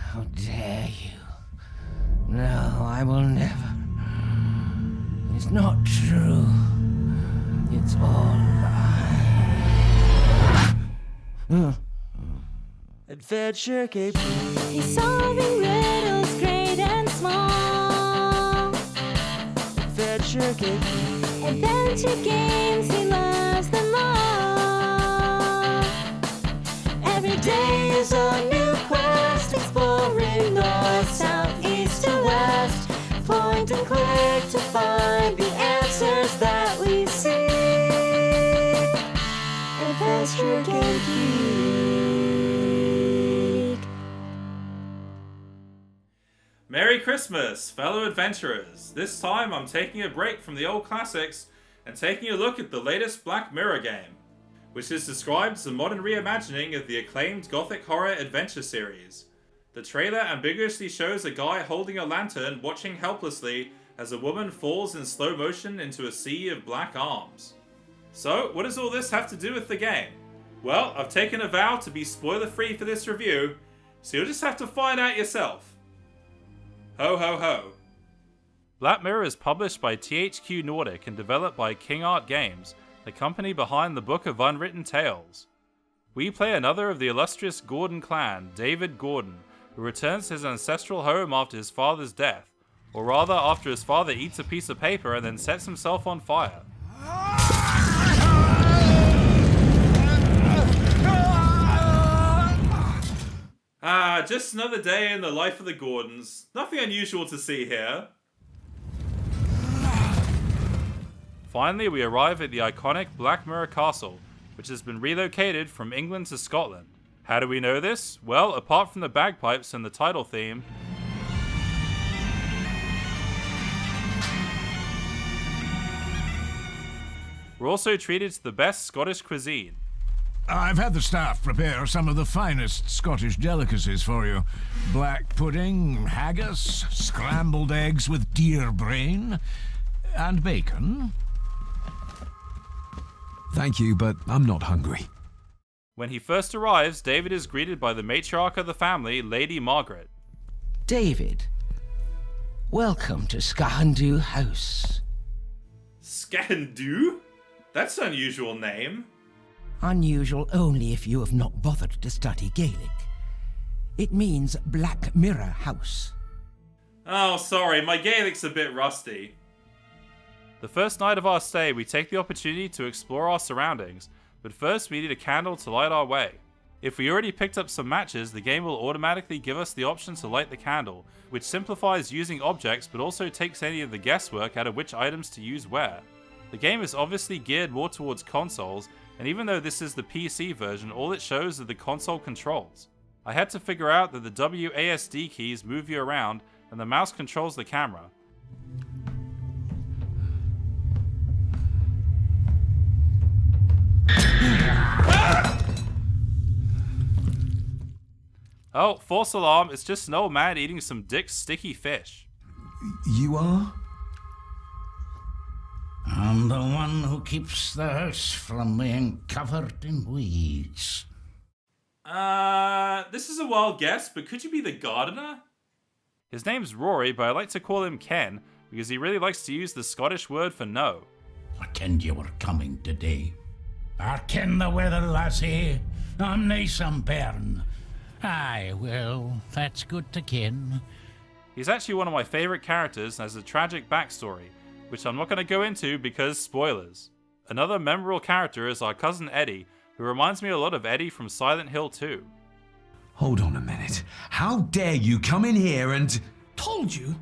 How dare you? No, I will never. It's not true. It's all lies. Adventure Game. He's solving riddles great and small. Adventure Game. Adventure games, he loves them all. Every day is a new quest, exploring north, south, east to west. Point and click to find the answers that we seek. Adventure Game Geek. Merry Christmas, fellow adventurers! This time I'm taking a break from the old classics and taking a look at the latest Black Mirror game, which is described as a modern reimagining of the acclaimed gothic horror adventure series. The trailer ambiguously shows a guy holding a lantern watching helplessly as a woman falls in slow motion into a sea of black arms. So, what does all this have to do with the game? Well, I've taken a vow to be spoiler-free for this review, so you'll just have to find out yourself. Ho ho ho. Black Mirror is published by THQ Nordic and developed by King Art Games, the company behind the Book of Unwritten Tales. We play another of the illustrious Gordon clan, David Gordon, who returns to his ancestral home after his father's death, or rather after his father eats a piece of paper and then sets himself on fire. Just another day in the life of the Gordons. Nothing unusual to see here. Finally, we arrive at the iconic Black Mirror Castle, which has been relocated from England to Scotland. How do we know this? Well, apart from the bagpipes and the title theme, we're also treated to the best Scottish cuisine. I've had the staff prepare some of the finest Scottish delicacies for you. Black pudding, haggis, scrambled eggs with deer brain, and bacon. Thank you, but I'm not hungry. When he first arrives, David is greeted by the matriarch of the family, Lady Margaret. David, welcome to Skahandu House. Skahandu? That's an unusual name. Unusual only if you have not bothered to study Gaelic. It means Black Mirror House. Oh, sorry, my Gaelic's a bit rusty. The first night of our stay, we take the opportunity to explore our surroundings, but first we need a candle to light our way. If we already picked up some matches, the game will automatically give us the option to light the candle, which simplifies using objects but also takes any of the guesswork out of which items to use where. The game is obviously geared more towards consoles, and even though this is the PC version, all it shows are the console controls. I had to figure out that the WASD keys move you around, and the mouse controls the camera. Oh, false alarm, it's just an old man eating some Dick's sticky fish. You are? I'm the one who keeps the house from being covered in weeds. This is a wild guess, but could you be the gardener? His name's Rory, but I like to call him Ken, because he really likes to use the Scottish word for no. I kenned you were coming today. I ken the weather, lassie. I'm nae some bairn. Aye, well, that's good to ken. He's actually one of my favourite characters and has a tragic backstory, which I'm not going to go into because spoilers. Another memorable character is our cousin Eddie, who reminds me a lot of Eddie from Silent Hill 2. Hold on a minute. How dare you come in here and... Told you?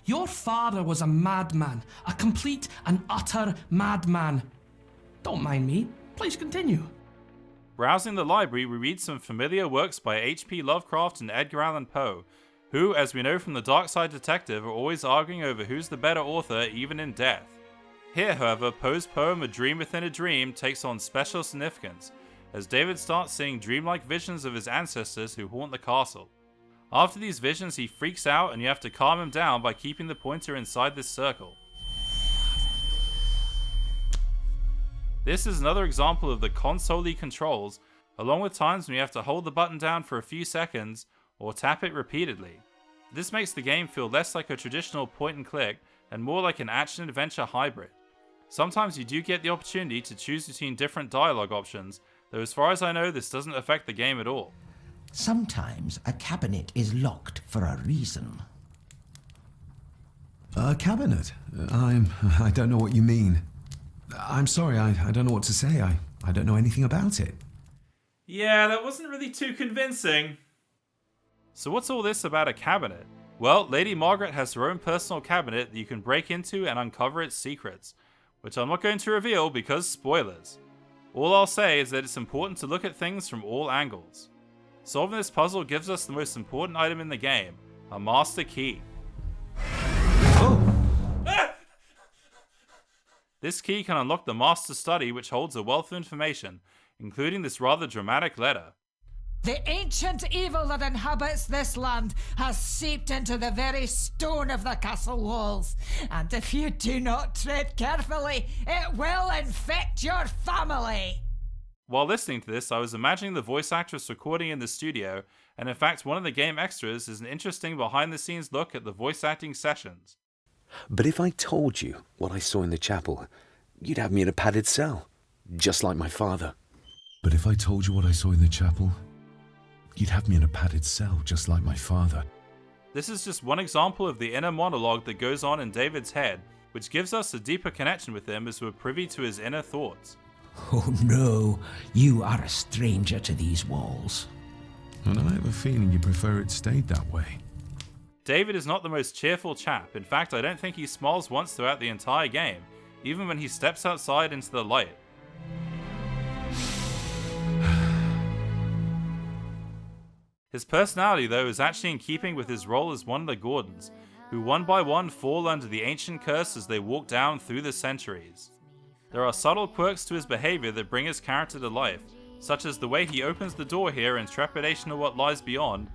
Your father was a madman. A complete and utter madman. Don't mind me. Please continue. Browsing the library, we read some familiar works by H.P. Lovecraft and Edgar Allan Poe, who, as we know from The Dark Side Detective, are always arguing over who's the better author, even in death. Here, however, Poe's poem A Dream Within a Dream takes on special significance, as David starts seeing dreamlike visions of his ancestors who haunt the castle. After these visions, he freaks out and you have to calm him down by keeping the pointer inside this circle. This is another example of the console-y controls, along with times when you have to hold the button down for a few seconds, or tap it repeatedly. This makes the game feel less like a traditional point and click and more like an action-adventure hybrid. Sometimes you do get the opportunity to choose between different dialogue options, though as far as I know this doesn't affect the game at all. Sometimes a cabinet is locked for a reason. A cabinet? I don't know what you mean. I'm sorry, I don't know what to say. I don't know anything about it. Yeah, that wasn't really too convincing. So what's all this about a cabinet? Well, Lady Margaret has her own personal cabinet that you can break into and uncover its secrets, which I'm not going to reveal because spoilers. All I'll say is that it's important to look at things from all angles. Solving this puzzle gives us the most important item in the game, a master key. This key can unlock the master study, which holds a wealth of information, including this rather dramatic letter. The ancient evil that inhabits this land has seeped into the very stone of the castle walls, and if you do not tread carefully, it will infect your family. While listening to this, I was imagining the voice actress recording in the studio, and in fact one of the game extras is an interesting behind-the-scenes look at the voice acting sessions. But if I told you what I saw in the chapel, you'd have me in a padded cell, just like my father. But if I told you what I saw in the chapel, you'd have me in a padded cell, just like my father. This is just one example of the inner monologue that goes on in David's head, which gives us a deeper connection with him as we're privy to his inner thoughts. Oh no, you are a stranger to these walls. And I have a feeling you prefer it stayed that way. David is not the most cheerful chap. In fact, I don't think he smiles once throughout the entire game, even when he steps outside into the light. His personality, though, is actually in keeping with his role as one of the Gordons, who one by one fall under the ancient curse as they walk down through the centuries. There are subtle quirks to his behavior that bring his character to life, such as the way he opens the door here in trepidation of what lies beyond,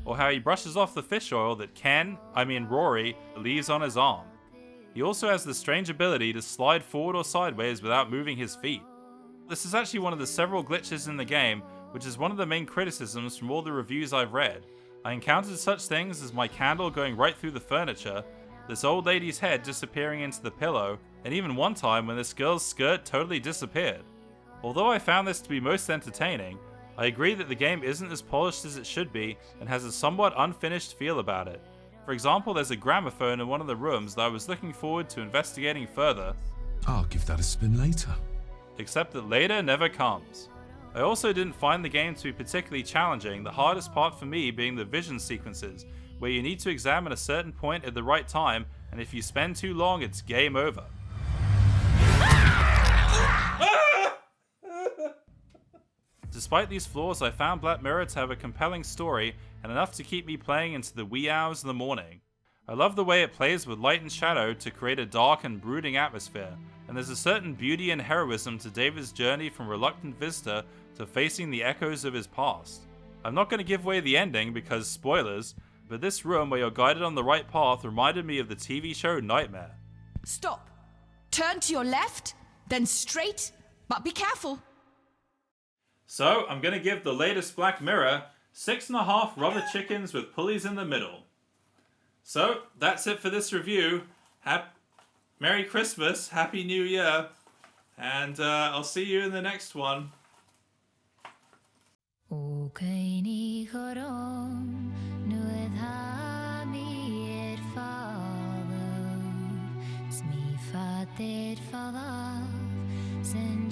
or how he brushes off the fish oil that Rory, leaves on his arm. He also has the strange ability to slide forward or sideways without moving his feet. This is actually one of the several glitches in the game, which is one of the main criticisms from all the reviews I've read. I encountered such things as my candle going right through the furniture, this old lady's head disappearing into the pillow, and even one time when this girl's skirt totally disappeared. Although I found this to be most entertaining, I agree that the game isn't as polished as it should be and has a somewhat unfinished feel about it. For example, there's a gramophone in one of the rooms that I was looking forward to investigating further. I'll give that a spin later. Except that later never comes. I also didn't find the game to be particularly challenging, the hardest part for me being the vision sequences, where you need to examine a certain point at the right time, and if you spend too long, it's game over. Despite these flaws, I found Black Mirror to have a compelling story and enough to keep me playing into the wee hours of the morning. I love the way it plays with light and shadow to create a dark and brooding atmosphere, and there's a certain beauty and heroism to David's journey from reluctant visitor to facing the echoes of his past. I'm not going to give away the ending because spoilers, but this room where you're guided on the right path reminded me of the TV show Nightmare. Stop. Turn to your left, then straight, but be careful. So, I'm going to give the latest Black Mirror 6.5 rubber chickens with pulleys in the middle. So, that's it for this review. Merry Christmas, Happy New Year, and I'll see you in the next one. Sen